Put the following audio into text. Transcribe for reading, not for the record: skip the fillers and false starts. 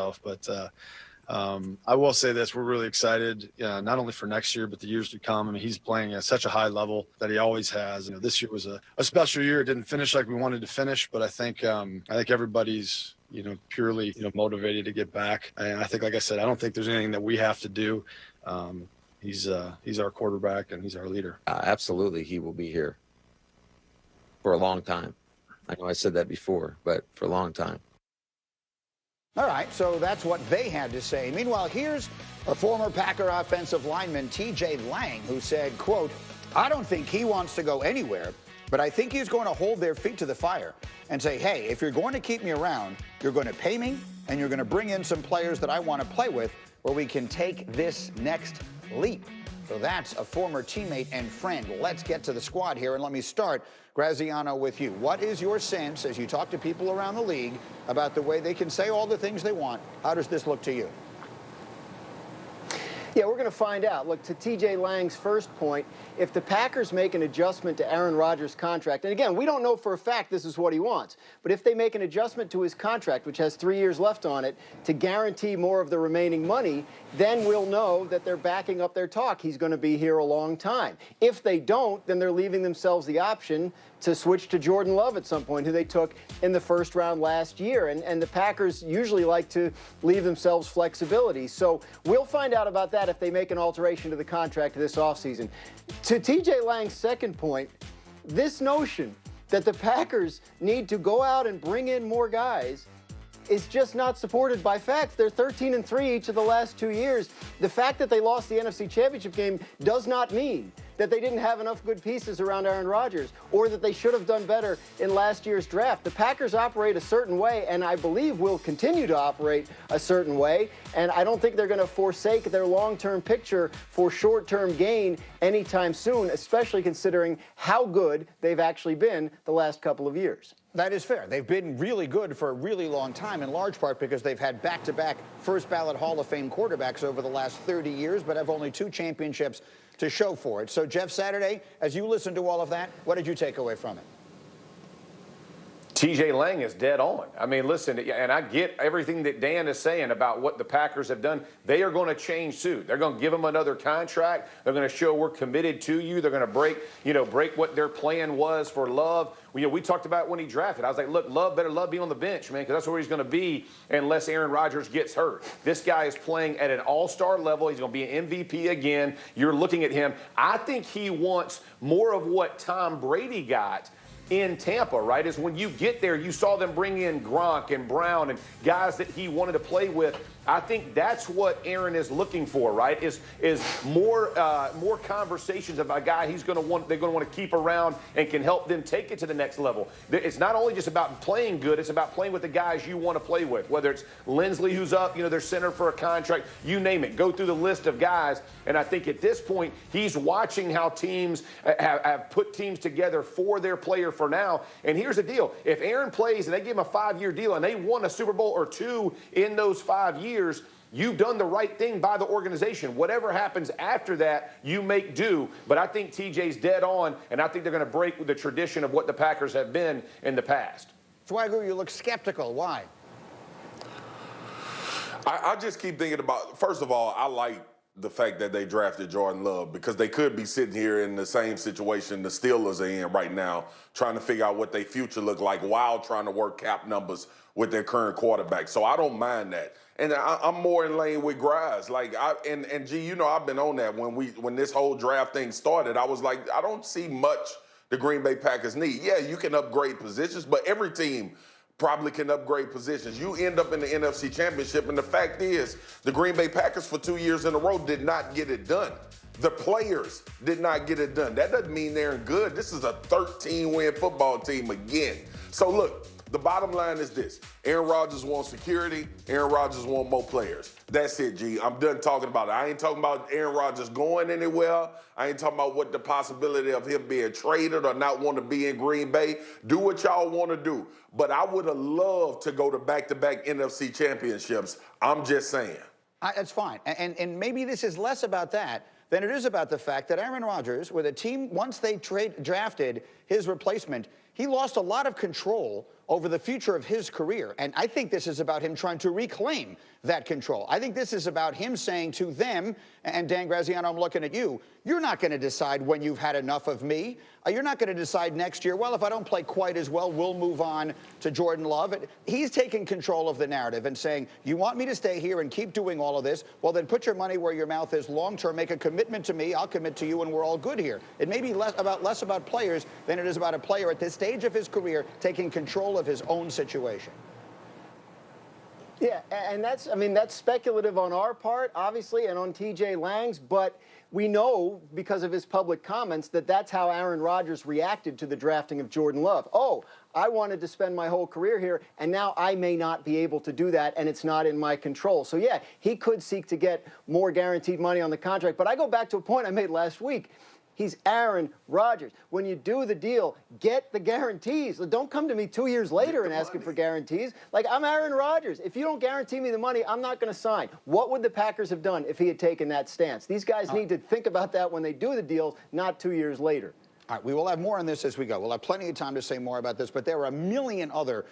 himself. But I will say this: we're really excited, not only for next year but the years to come. I mean, he's playing at such a high level that he always has. This year was a special year. It didn't finish like we wanted to finish, but I think everybody's purely motivated to get back. And I think, like I said, I don't think there's anything that we have to do. He's our quarterback and he's our leader. Absolutely, he will be here for a long time. I know I said that before, but for a long time. All right, so that's what they had to say. Meanwhile, here's a former Packer offensive lineman, T.J. Lang, who said, quote, "I don't think he wants to go anywhere, but I think he's going to hold their feet to the fire and say, hey, if you're going to keep me around, you're going to pay me and you're going to bring in some players that I want to play with where we can take this next leap." So that's a former teammate and friend. Let's get to the squad here, and let me start, Graziano, with you. What is your sense as you talk to people around the league about the way they can say all the things they want? How does this look to you? Yeah, we're going to find out. Look, to T.J. Lang's first point, if the Packers make an adjustment to Aaron Rodgers' contract, and again, we don't know for a fact this is what he wants, but if they make an adjustment to his contract, which has 3 years left on it, to guarantee more of the remaining money, then we'll know that they're backing up their talk. He's going to be here a long time. If they don't, then they're leaving themselves the option to switch to Jordan Love at some point, who they took in the first round last year. And the Packers usually like to leave themselves flexibility. So we'll find out about that if they make an alteration to the contract this offseason. To T.J. Lang's second point, this notion that the Packers need to go out and bring in more guys is just not supported by facts. They're 13-3 each of the last 2 years. The fact that they lost the NFC Championship game does not mean that they didn't have enough good pieces around Aaron Rodgers or that they should have done better in last year's draft. The Packers operate a certain way, and I believe will continue to operate a certain way, and I don't think they're going to forsake their long-term picture for short-term gain anytime soon, especially considering how good they've actually been the last couple of years. That is fair. They've been really good for a really long time, in large part because they've had back-to-back first-ballot Hall of Fame quarterbacks over the last 30 years, but have only 2 championships to show for it. So, Jeff Saturday, as you listen to all of that, what did you take away from it? T.J. Lang is dead on. I mean, listen, and I get everything that Dan is saying about what the Packers have done. They are going to change suit. They're going to give him another contract. They're going to show we're committed to you. They're going to break what their plan was for Love. We talked about when he drafted. I was like, look, Love better be on the bench, man, because that's where he's going to be unless Aaron Rodgers gets hurt. This guy is playing at an all-star level. He's going to be an MVP again. You're looking at him. I think he wants more of what Tom Brady got in Tampa, right? Is when you get there, you saw them bring in Gronk and Brown and guys that he wanted to play with. I think that's what Aaron is looking for, right? Is more conversations about a guy they're going to want to keep around and can help them take it to the next level. It's not only just about playing good, it's about playing with the guys you want to play with, whether it's Lindsley, who's up, their center for a contract, you name it. Go through the list of guys, and I think at this point, he's watching how teams have put teams together for their player for now. And here's the deal. If Aaron plays and they give him a 5-year deal and they won a Super Bowl or 2 in those 5 years, you've done the right thing by the organization. Whatever happens after that, you make do. But I think TJ's dead on, and I think they're going to break with the tradition of what the Packers have been in the past. Swagger, you look skeptical. Why? I just keep thinking about, first of all, I like the fact that they drafted Jordan Love because they could be sitting here in the same situation the Steelers are in right now, trying to figure out what their future look like while trying to work cap numbers with their current quarterback. So I don't mind that. And I'm more in lane with Grimes. And G, I've been on that when this whole draft thing started. I was like, I don't see much the Green Bay Packers need. Yeah, you can upgrade positions, but every team probably can upgrade positions. You end up in the NFC Championship, and the fact is, the Green Bay Packers for 2 years in a row did not get it done. The players did not get it done. That doesn't mean they're good. This is a 13-win football team again. So look, the bottom line is this. Aaron Rodgers wants security. Aaron Rodgers wants more players. That's it, G. I'm done talking about it. I ain't talking about Aaron Rodgers going anywhere. I ain't talking about what the possibility of him being traded or not want to be in Green Bay. Do what y'all want to do. But I would have loved to go to back-to-back NFC championships. I'm just saying. That's fine. And maybe this is less about that than it is about the fact that Aaron Rodgers, with a team, once they drafted his replacement, he lost a lot of control over the future of his career. And I think this is about him trying to reclaim that control. I think this is about him saying to them, and Dan Graziano, I'm looking at you, you're not going to decide when you've had enough of me. You're not going to decide next year, well, if I don't play quite as well, we'll move on to Jordan Love. He's taking control of the narrative and saying, you want me to stay here and keep doing all of this? Well, then put your money where your mouth is long term. Make a commitment to me. I'll commit to you, and we're all good here. It may be less about players than it is about a player at this stage of his career taking control of his own situation. Yeah, and that's speculative on our part, obviously, and on TJ Lang's, but we know because of his public comments that that's how Aaron Rodgers reacted to the drafting of Jordan Love. Oh, I wanted to spend my whole career here, and now I may not be able to do that, and it's not in my control. So, yeah, he could seek to get more guaranteed money on the contract. But I go back to a point I made last week. He's Aaron Rodgers. When you do the deal, get the guarantees. Don't come to me 2 years later and asking for guarantees. Like, I'm Aaron Rodgers. If you don't guarantee me the money, I'm not going to sign. What would the Packers have done if he had taken that stance? These guys need to think about that when they do the deals, not 2 years later. All right, we will have more on this as we go. We'll have plenty of time to say more about this, but there are a million other